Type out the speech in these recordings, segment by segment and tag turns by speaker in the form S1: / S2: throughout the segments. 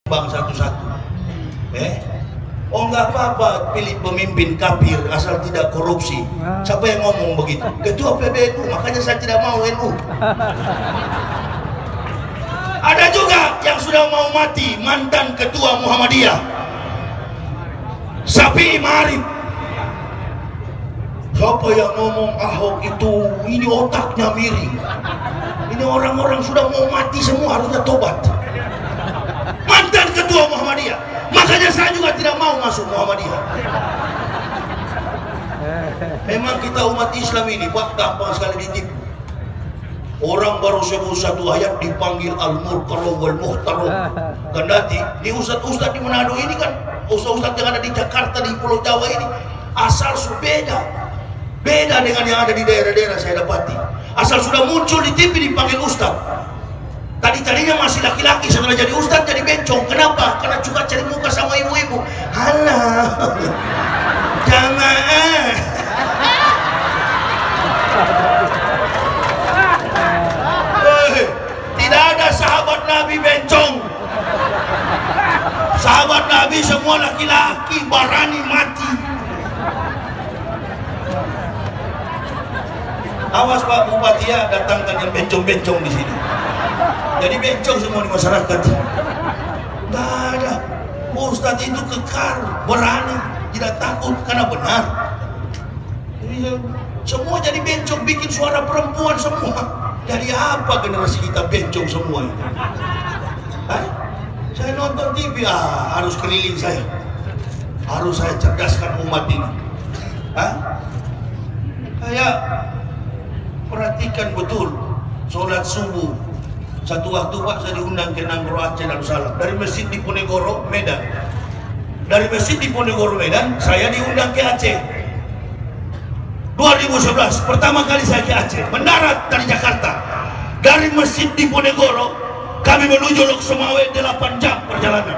S1: bang satu-satu. Oh nggak apa-apa pilih pemimpin kafir asal tidak korupsi. Siapa yang ngomong begitu? Ketua PBNU, makanya saya tidak mau NU. Ada juga yang sudah mau mati, mantan ketua Muhammadiyah Syafi'i Ma'arif. Siapa yang ngomong Ahok itu ini otaknya miring, ini orang-orang sudah mau mati semua harusnya tobat. Mantan ketua Muhammadiyah. Makanya saya juga tidak mau masuk Muhammadiyah. Memang kita umat Islam ini Pak gampang sekali ditipu. Orang baru sebut satu ayat dipanggil al-murqalu wal muhtaru. Kendati di ustaz-ustaz di Manado ini kan, ustaz-ustaz yang ada di Jakarta, di Pulau Jawa ini asal beda dengan yang ada di daerah-daerah saya dapati. Asal sudah muncul di TV dipanggil ustaz. Tadinya masih laki-laki, setelah jadi ustaz jadi bencong. Kenapa? Karena juga cari muka sama ibu-ibu. Halah jamaah. Tidak ada sahabat Nabi bencong. Sahabat Nabi semua laki-laki, berani mati. Awas Pak Bupati ya, datangkan yang bencong-bencong di sini. Jadi bencong semua di masyarakat. Nggak ada. Ustadz itu kekar, berani, tidak takut karena benar. Semua jadi bencong, bikin suara perempuan semua. Jadi apa generasi kita bencong semua ini? Saya nonton TV, harus keliling saya. Harus saya cerdaskan umat ini. Kayak perhatikan betul sholat subuh. Satu waktu Pak saya diundang ke Nanggro Aceh Darussalam dari masjid di Ponegoro Medan. Dari masjid di Ponegoro Medan saya diundang ke Aceh 2011. Pertama kali saya ke Aceh, mendarat dari Jakarta. Dari masjid di Ponegoro kami menuju Lok Sumawe 8 jam perjalanan.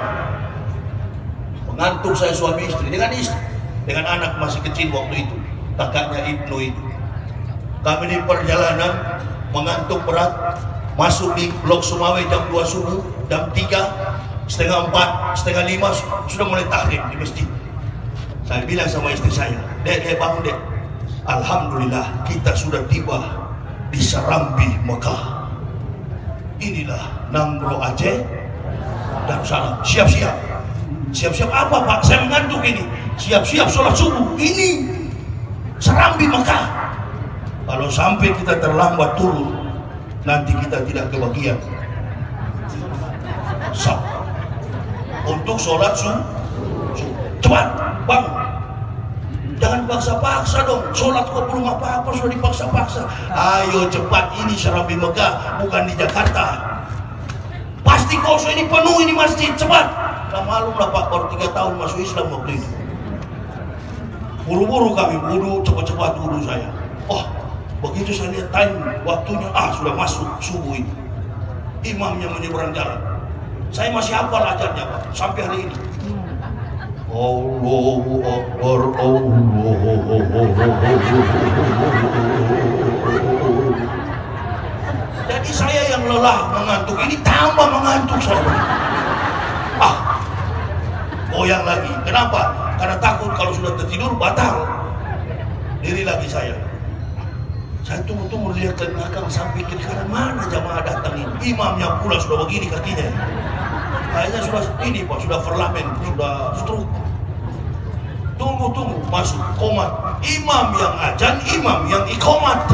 S1: Mengantuk saya suami istri dengan anak masih kecil waktu itu, kakaknya Ibnu itu. Kami di perjalanan mengantuk berat. Masuk di Lok Sumawe jam 2 subuh, jam 3, setengah 4, setengah 5 sudah mulai tahrim di masjid. Saya bilang sama istri saya, Dek bangun Dek. Alhamdulillah kita sudah tiba di Serambi Mekah. Inilah Nanggro Aceh Darussalam. Siap-siap. Siap-siap apa Pak? Saya mengantuk ini. Siap-siap sholat subuh. Ini Serambi Mekah. Kalau sampai kita terlambat turun, nanti kita tidak kebagian untuk sholat subuh. Cepat bang, jangan paksa-paksa dong. Sholat kok belum apa-apa sudah dipaksa-paksa. Ayo cepat, ini Serambi Mekah bukan di Jakarta. Pasti kosong ini, penuh ini masjid. Cepat. Gak malum lah Pak, baru 3 tahun masuk Islam waktu itu. Buru-buru kami wudu, cepat-cepat wudu saya. Begitu saya lihat time waktunya, sudah masuk subuh itu. Imamnya menyeberang jalan. Saya masih hafal ajarnya Pak, sampai hari ini. Allahu Akbar, Allahu Akbar. Jadi saya yang lelah mengantuk ini tambah mengantuk saya. Goyang lagi. Kenapa? Karena takut kalau sudah tertidur batal. Diri lagi saya. Saya tunggu-tunggu lihat ke belakang sampai kiri kanan, mana jamaah datang ini. Imamnya pula sudah begini kakinya. Kayaknya sudah ini Pak, sudah verlamen, sudah stroke. Tunggu masuk komat. Imam yang azan, imam yang iqamat.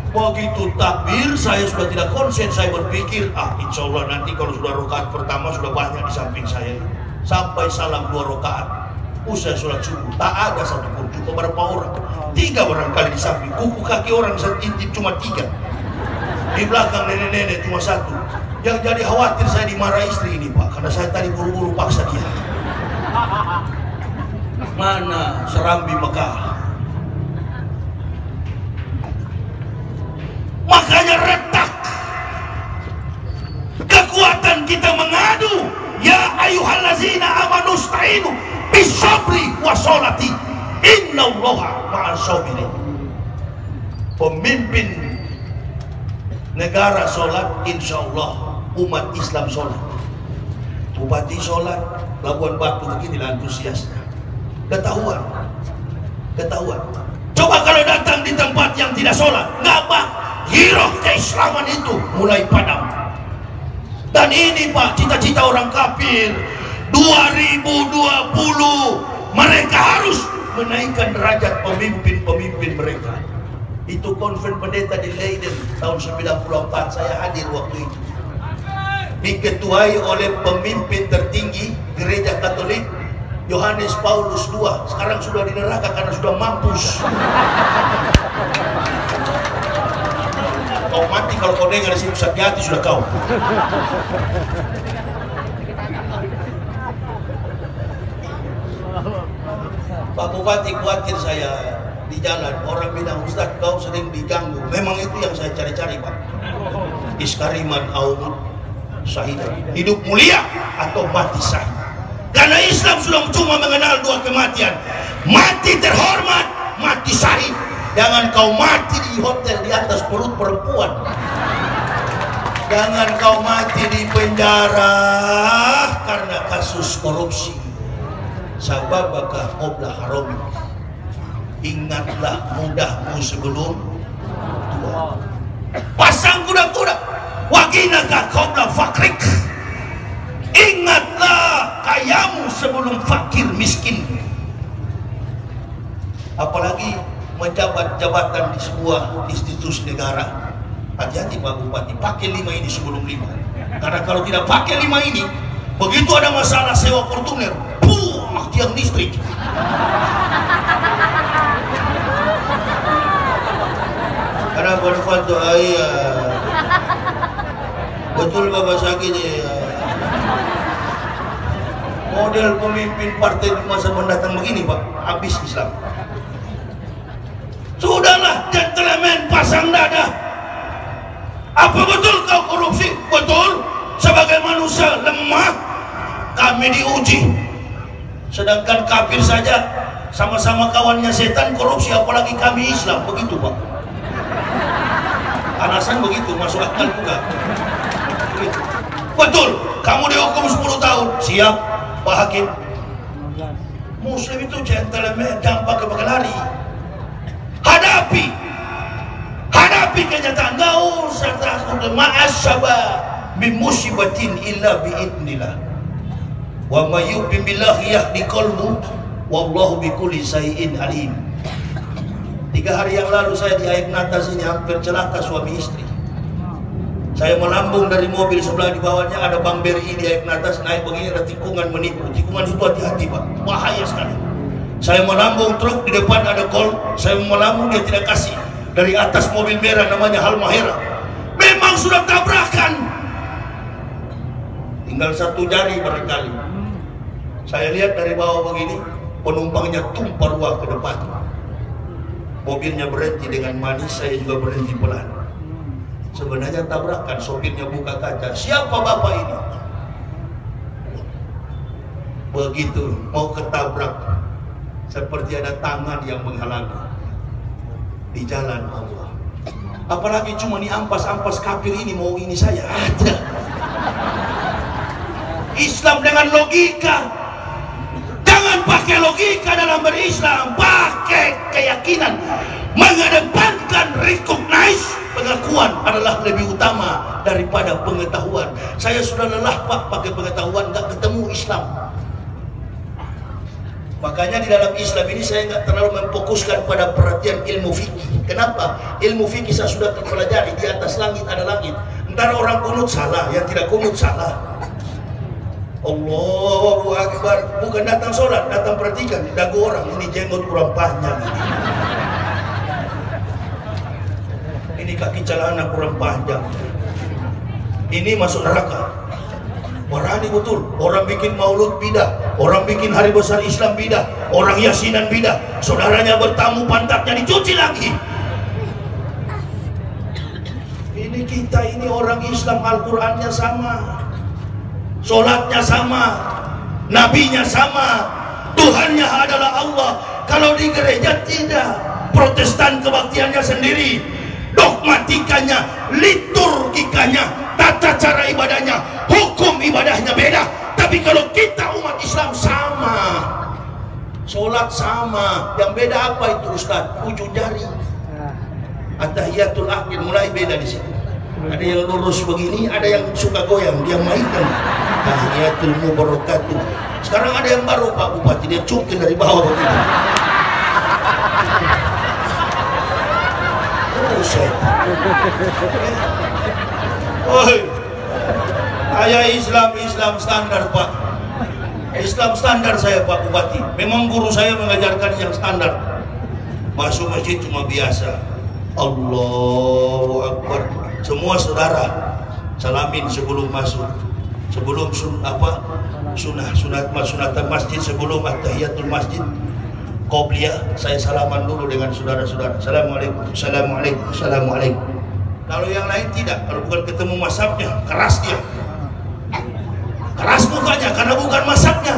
S1: Begitu takbir saya sudah tidak konsen. Saya berpikir insya Allah nanti kalau sudah rakaat pertama sudah banyak di samping saya. Sampai salam 2 rakaat. Usai sholat subuh tak ada satupun. Cuma berapa orang? 3 barangkali di samping. Kuku kaki orang intip cuma 3. Di belakang nenek-nenek cuma 1. Yang jadi khawatir saya dimarahi istri ini Pak, karena saya tadi buru-buru paksa dia. Mana Serambi Mekah? Makanya retak kekuatan kita mengadu. Ya ayyuhallazina amanu sta'inu bisabri washolati innallaha ma'as sabirin. Pemimpin negara sholat, insya Allah umat Islam sholat. Bupati sholat, Labuan Batu beginilah antusiasnya. Ketahuan. Coba kalau datang di tempat yang tidak sholat, nggak apa, giroh keislaman itu mulai padam. Dan ini Pak, cita-cita orang kafir 2020 mereka harus menaikkan derajat pemimpin-pemimpin mereka. Itu konven pendeta di Leiden tahun 94, saya hadir waktu itu. Diketuai oleh pemimpin tertinggi gereja Katolik Yohanes Paulus II. Sekarang sudah di neraka karena sudah mampus. Kau mati kalau kau dengar di sini, sakit hati sudah kau. Pak Bupati khawatir saya di jalan, orang bilang, Ustaz kau sering diganggu. Memang itu yang saya cari-cari Pak. Iskariman aumut syahidan, hidup mulia atau mati syahid. Karena Islam sudah cuma mengenal dua kematian, mati terhormat, mati syahid. Jangan kau mati di hotel di atas perut perempuan. Jangan kau mati di penjara karena kasus korupsi. Sababaka qabla harami. Ingatlah mudahmu sebelum tua. Pasang kuda-kuda. Waginaka qabla fakrik. Ingatlah kayamu sebelum fakir miskin. Apalagi menjabat jabatan di sebuah institusi negara. Hati-hati Pak Bupati, pakai 5 ini sebelum 5. Karena kalau tidak pakai 5 ini, begitu ada masalah sewa Fortuner, tiang listrik. Karena berfoto ayah. Betul Bapak sakit ya. Model pemimpin partai di masa mendatang begini Pak, habis Islam. Sudahlah gentleman, pasang dada. Apa betul kau korupsi? Betul. Sebagai manusia lemah, kami diuji. Sedangkan kafir saja sama-sama kawannya setan korupsi, apalagi kami Islam. Begitu Pak. Alasan begitu, masuk akal juga. Begitu. Betul. Kamu dihukum 10 tahun. Siap Pak Hakim. Muslim itu gentleman, gampang ke lari. Hadapi kenyataan. Gak usah takut. Ma'asyabah min musibatin illa bi'idnillah. Wa may yu'min billahi yahdi qalbu wallahu bikulli syai'in alim. 3 hari yang lalu saya di Aibnata sini hampir celaka suami istri. Saya melambung dari mobil, sebelah di bawahnya ada Bang BRI di Aibnata, naik begini ada tikungan menipu. Tikungan itu hati-hati Pak, bahaya sekali. Saya melambung, truk di depan ada kol, saya melambung dia tidak kasih. Dari atas mobil merah namanya Halmahera. Memang sudah tabrakan. Tinggal 1 jari barangkali. Saya lihat dari bawah begini, penumpangnya tumpah ruah ke depan. Mobilnya berhenti dengan manis, saya juga berhenti pelan. Sebenarnya tabrakan, sopirnya buka kaca. Siapa bapak ini? Begitu mau ketabrak, seperti ada tangan yang menghalangi di jalan Allah. Apalagi cuma nih ampas-ampas kafir ini mau ini saya ada. Islam dengan logika. Jangan pakai logika dalam berislam, pakai keyakinan. Mengedepankan recognize, pengakuan adalah lebih utama daripada pengetahuan. Saya sudah lelah Pak pakai pengetahuan, nggak ketemu Islam. Makanya di dalam Islam ini saya nggak terlalu memfokuskan pada perhatian ilmu fikih. Kenapa? Ilmu fikih saya sudah terpelajari. Di atas langit ada langit. Ntar orang kunut salah, yang tidak kunut salah. Allahu Akbar. Bukan datang sholat, datang perhatikan dagu orang. Ini jenggot kurang panjang ini kaki celana kurang panjang, ini masuk neraka. Berani betul. Orang bikin maulud bidah, orang bikin hari besar Islam bidah, orang yasinan bidah, saudaranya bertamu pantatnya dicuci lagi. Ini kita ini orang Islam, Al-Qurannya sama, sholatnya sama, nabinya sama, Tuhannya adalah Allah. Kalau di gereja tidak, Protestan kebaktiannya sendiri, dogmatikanya, liturgikanya, tata cara ibadahnya, hukum ibadahnya beda. Tapi kalau kita umat Islam sama, sholat sama, yang beda apa itu Ustaz? Ujung jari. At-tahiyatul akhir mulai beda di situ. Ada yang lurus begini, ada yang suka goyang, dia mainkan. Tahiyatul mubarakatuh. Sekarang ada yang baru Pak Bupati, dia cukil dari bawah begini. Oi, saya Islam standar Pak. Islam standar saya Pak Bupati. Memang guru saya mengajarkan yang standar. Masuk masjid cuma biasa. Allahu Akbar. Semua saudara salamin sebelum masuk. Sebelum sunatan masjid, sebelum at-tahiyatul masjid. Qobliyah, saya salaman dulu dengan saudara-saudara. Assalamualaikum, assalamualaikum, assalamualaikum. Kalau yang lain tidak, kalau bukan ketemu mazhabnya, keras dia. Keras mukanya karena bukan mazhabnya.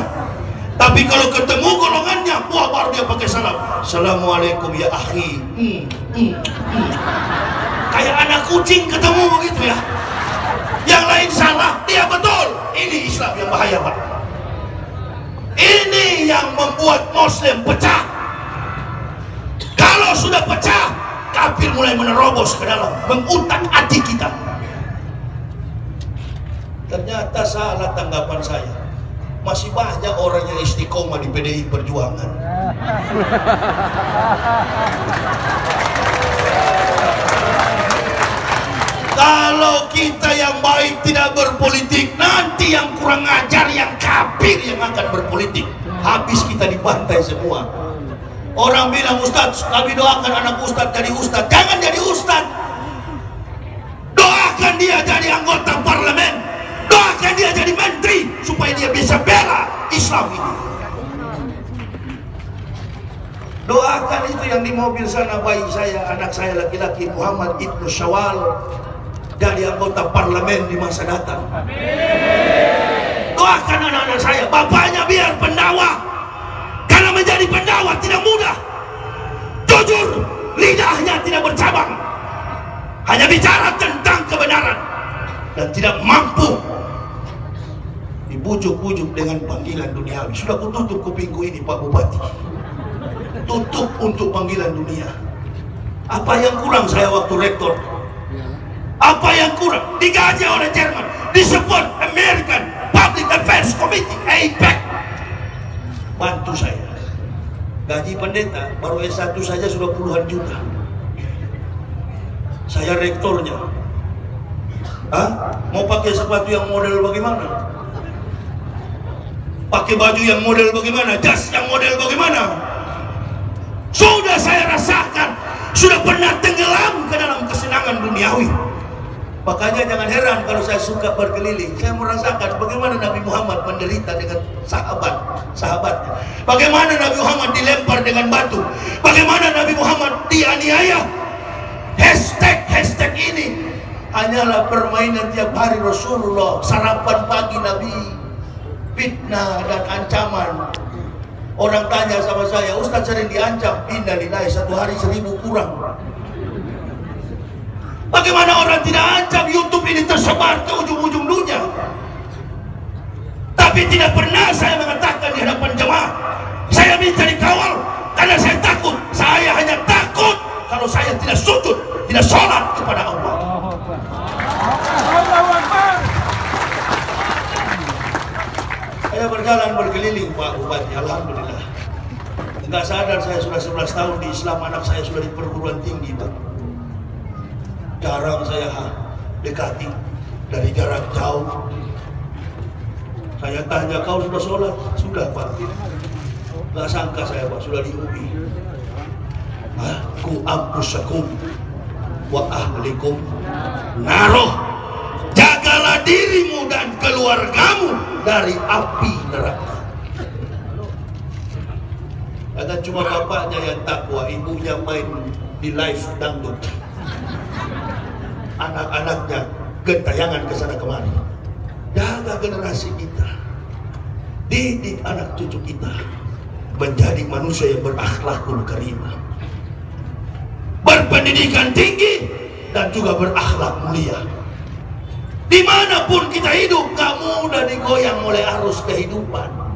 S1: Tapi kalau ketemu golongannya, wah baru dia pakai salam. Assalamualaikum ya akhi. Kayak anak kucing ketemu begitu ya. Yang lain salah, dia betul. Ini Islam yang bahaya Pak. Ini yang membuat Muslim pecah. Kalau sudah pecah, kafir mulai menerobos ke dalam, mengutak-atik kita. Ternyata salah tanggapan saya. Masih banyak orang yang istiqomah di PDI Perjuangan. Kalau kita yang baik tidak berpolitik, nanti yang kurang ajar, yang kafir yang akan berpolitik. Habis kita dibantai semua. Orang bilang, Ustadz, kami doakan anak Ustadz jadi Ustadz. Jangan jadi Ustadz. Doakan dia jadi anggota parlemen. Doakan dia jadi menteri supaya dia bisa bela Islam ini. Doakan itu yang di mobil sana, bayi saya, anak saya laki-laki Muhammad Ibnu Syawal jadi anggota parlemen di masa datang. Doakan anak-anak saya, bapaknya biar pendakwah, karena menjadi pendakwah tidak mudah. Jujur, lidahnya tidak bercabang, hanya bicara tentang kebenaran dan tidak mampu dibujuk-bujuk dengan panggilan duniawi. Sudah kututup kupingku ini Pak Bupati, tutup untuk panggilan dunia. Apa yang kurang saya waktu rektor? Apa yang kurang? Digaji oleh Jerman, disupport American Public Affairs Committee, APEC. Bantu saya. Gaji pendeta baru S1 saja sudah puluhan juta. Saya rektornya. Mau pakai sepatu yang model bagaimana? Pakai baju yang model bagaimana? Jas yang model bagaimana? Sudah saya rasakan, sudah pernah tenggelam ke dalam kesenangan duniawi. Makanya jangan heran kalau saya suka berkeliling. Saya merasakan bagaimana Nabi Muhammad menderita dengan sahabatnya. Bagaimana Nabi Muhammad dilempar dengan batu. Bagaimana Nabi Muhammad dianiaya. Hashtag ini hanyalah permainan tiap hari Rasulullah. Sarapan pagi Nabi, fitnah dan ancaman. Orang tanya sama saya, Ustaz sering diancam. Innalillahi, satu hari 1000 kurang. Bagaimana orang tidak ancam? YouTube ini tersebar ke ujung-ujung dunia. Tapi tidak pernah saya mengatakan di hadapan jemaah, saya minta dikawal karena saya takut. Saya hanya takut kalau saya tidak sujud, tidak sholat kepada Allah. Saya berjalan berkeliling Pak Bupati, alhamdulillah. Enggak sadar saya sudah 11 tahun di Islam, anak saya sudah di perguruan tinggi Pak. Jarang saya dekati dari jarak jauh. Saya tanya, kau sudah sholat? Sudah Pak. Gak sangka saya Pak, sudah di UI. Ku ampusakum wa ahlikum naroh. Jagalah dirimu dan keluargamu dari api neraka. Karena cuma bapaknya yang takwa, ibunya main di live dangdut. Anak-anaknya gentayangan ke sana kemari. Jaga generasi kita, didik anak cucu kita menjadi manusia yang berakhlakul karimah, berpendidikan tinggi dan juga berakhlak mulia. Dimanapun kita hidup, gak mudah digoyang oleh arus kehidupan.